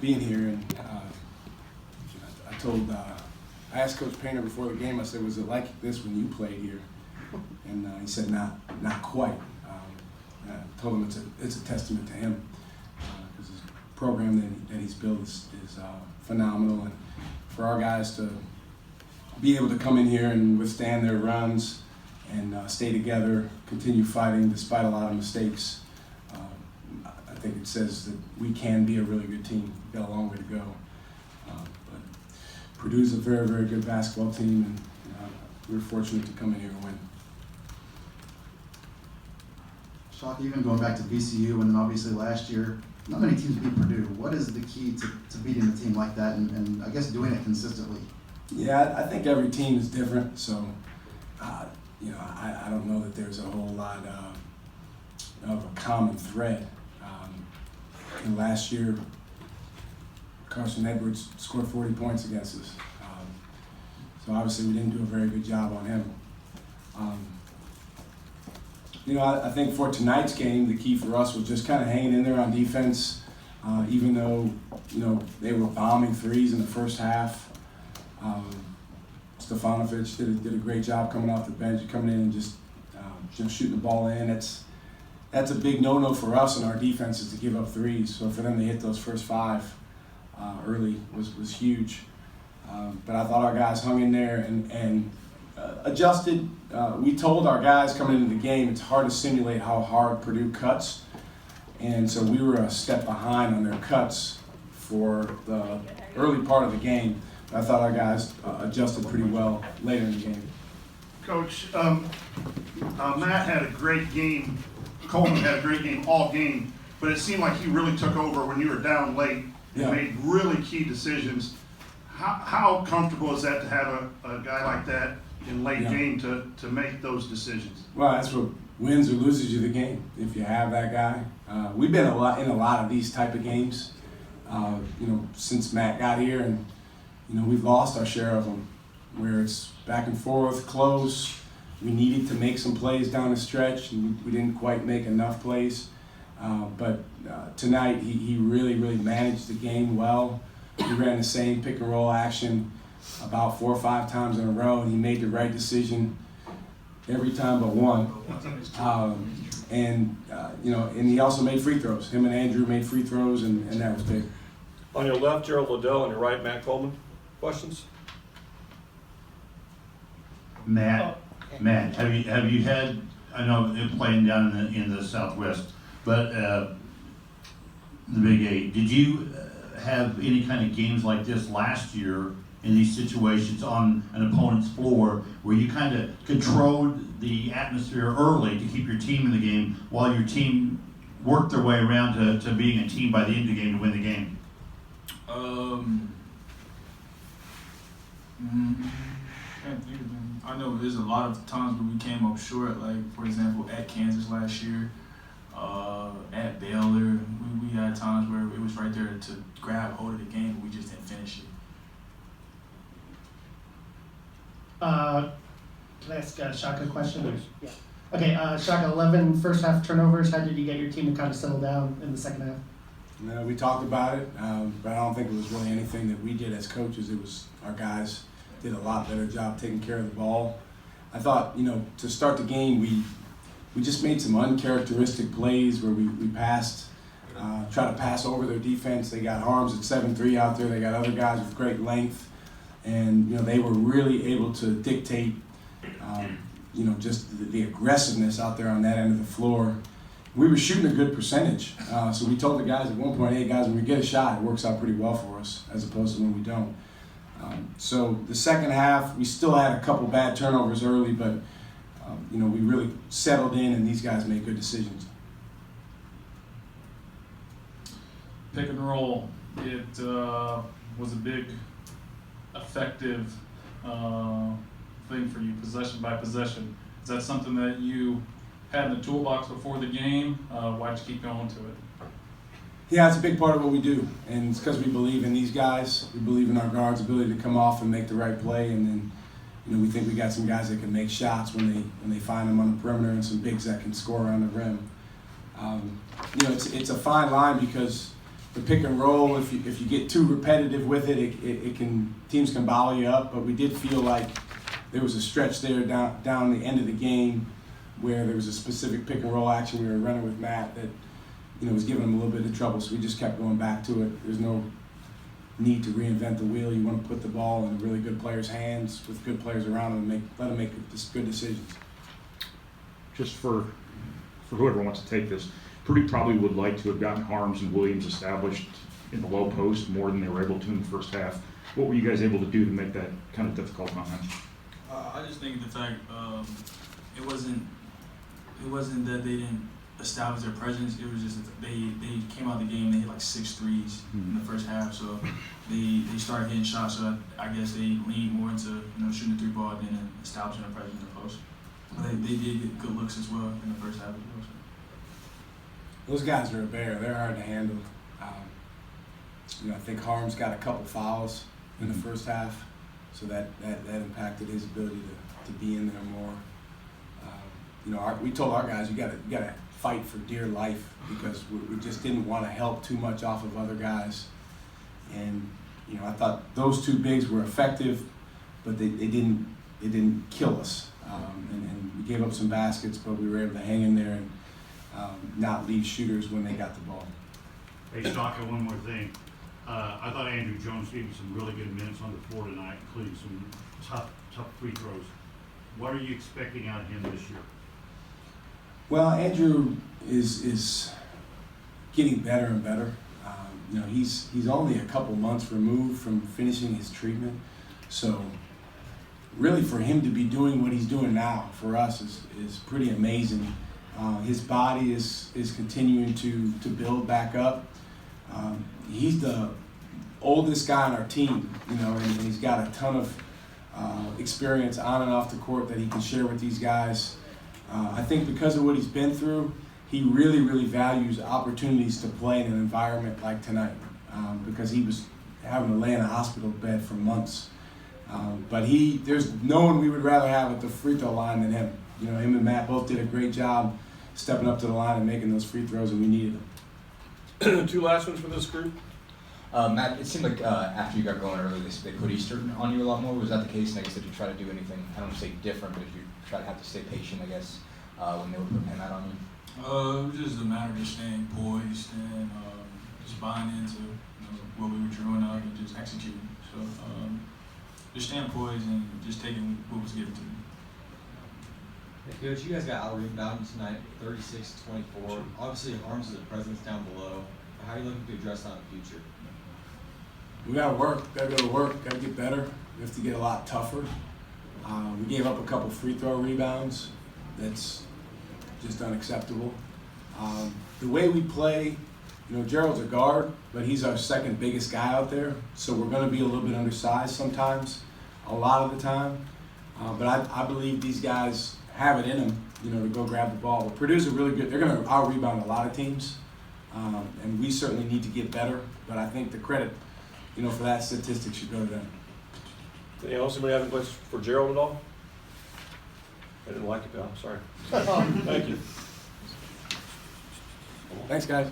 being here, and I asked Coach Painter before the game. I said, "Was it like this when you played here?" And he said, "Not quite." I told him it's a testament to him because his program that he's built is phenomenal, and for our guys to be able to come in here and withstand their runs and stay together, continue fighting despite a lot of mistakes. I think it says that we can be a really good team. We've got a long way to go. But Purdue's a very, very good basketball team, and we're fortunate to come in here and win. Shaka, even going back to VCU and then obviously last year, not many teams beat Purdue. What is the key to beating a team like that and I guess doing it consistently? Yeah, I think every team is different, so I don't know that there's a whole lot of a common thread. And last year, Carson Edwards scored 40 points against us, so obviously we didn't do a very good job on him. I think for tonight's game, the key for us was just kind of hanging in there on defense, even though they were bombing threes in the first half. Stefanovic did a great job coming off the bench, coming in and just shooting the ball in. That's a big no-no for us in our defense, is to give up threes. So for them to hit those first five early was huge. But I thought our guys hung in there and adjusted. We told our guys coming into the game it's hard to simulate how hard Purdue cuts, and so we were a step behind on their cuts for the early part of the game. I thought our guys adjusted pretty well later in the game. Coach, Matt had a great game. Coleman had a great game all game, but it seemed like he really took over when you were down late and made really key decisions. How comfortable is that to have a guy like that in late game to make those decisions? Well, that's what wins or loses you the game, if you have that guy. We've been in a lot of these type of games, since Matt got here, and we've lost our share of them, where it's back and forth, close. We needed to make some plays down the stretch, and we didn't quite make enough plays. But tonight, he really, really managed the game well. He ran the same pick and roll action about 4 or 5 times in a row, and he made the right decision every time but one. And he also made free throws. Him and Andrew made free throws, and that was big. On your left, Gerald Liddell. On your right, Matt Coleman. Questions? Matt, have you had? I know they're playing down in the Southwest, but the Big Eight. Did you have any kind of games like this last year in these situations on an opponent's floor, where you kind of controlled the atmosphere early to keep your team in the game, while your team worked their way around to being a team by the end of the game to win the game? I know there's a lot of times where we came up short, like for example at Kansas last year, at Baylor, we had times where it was right there to grab hold of the game, but we just didn't finish it. Can I ask a Shaka question? Yeah. Okay, Shaka, 11 first half turnovers. How did you get your team to kind of settle down in the second half? We talked about it, but I don't think it was really anything that we did as coaches. It was our guys did a lot better job taking care of the ball. I thought, to start the game, we just made some uncharacteristic plays where we passed, tried to pass over their defense. They got Harms at 7'3" out there. They got other guys with great length, and they were really able to dictate, just the aggressiveness out there on that end of the floor. We were shooting a good percentage, so we told the guys at one point, "Hey guys, when we get a shot, it works out pretty well for us, as opposed to when we don't." So the second half, we still had a couple bad turnovers early, but we really settled in, and these guys made good decisions. Pick and roll, it was a big, effective thing for you, possession by possession. Is that something that you had in the toolbox before the game? Why'd you keep going to it? Yeah, it's a big part of what we do, and it's because we believe in these guys. We believe in our guards' ability to come off and make the right play, and then we think we got some guys that can make shots when they find them on the perimeter, and some bigs that can score around the rim. It's a fine line because the pick and roll, if you get too repetitive with it, it can, teams can bottle you up. But we did feel like there was a stretch there down the end of the game where there was a specific pick and roll action we were running with Matt that, you know, was giving him a little bit of trouble. So we just kept going back to it. There's no need to reinvent the wheel. You want to put the ball in a really good player's hands with good players around them and let them make good decisions. Just for whoever wants to take this, Purdue probably would like to have gotten Harms and Williams established in the low post more than they were able to in the first half. What were you guys able to do to make that kind of difficult on them? I just think the fact it wasn't that they didn't establish their presence. It was just that they came out the game. They hit like 6 threes in the first half, so they started hitting shots. So I guess they leaned more into shooting the 3-ball than establishing their presence in the post. They did get good looks as well in the first half as well. So. Those guys are a bear. They're hard to handle. I think Harms got a couple fouls in the first half, so that impacted his ability to be in there more. We told our guys, you gotta fight for dear life because we just didn't want to help too much off of other guys. And I thought those 2 bigs were effective, but they didn't kill us. And we gave up some baskets, but we were able to hang in there and not leave shooters when they got the ball. Hey, Shaka, one more thing. I thought Andrew Jones gave you some really good minutes on the floor tonight, including some tough free throws. What are you expecting out of him this year? Well, Andrew is getting better and better. He's only a couple months removed from finishing his treatment, so really for him to be doing what he's doing now for us is pretty amazing. His body is continuing to build back up. He's the oldest guy on our team, and he's got a ton of experience on and off the court that he can share with these guys. I think because of what he's been through, he really, really values opportunities to play in an environment like tonight because he was having to lay in a hospital bed for months. But there's no one we would rather have at the free throw line than him. Him and Matt both did a great job stepping up to the line and making those free throws, and we needed them. 2 last ones for this group. Matt, it seemed like after you got going early, they put Easter on you a lot more. Was that the case? And I guess did you try to do anything, I don't want to say different, but did you try to have to stay patient, I guess, when they were putting him out on you? It was just a matter of just staying poised and just buying into what we were drawing up and just executing. So just staying poised and just taking what was given to me. Hey, Coach, you guys got out-rebounded tonight, 36-24. Obviously, Harms is a presence down below. How are you looking to address that in the future? We gotta work, gotta go to work, gotta get better. We have to get a lot tougher. We gave up a couple free throw rebounds. That's just unacceptable. The way we play, Gerald's a guard, but he's our second biggest guy out there, so we're gonna be a little bit undersized sometimes, a lot of the time. But I believe these guys have it in them, to go grab the ball. But Purdue's are really good. They're gonna out-rebound a lot of teams, and we certainly need to get better. But I think the credit, for that statistic should go to them. Anything else? Anybody have any questions for Gerald at all? I didn't like it, pal. Sorry. Thank you. Thanks, guys.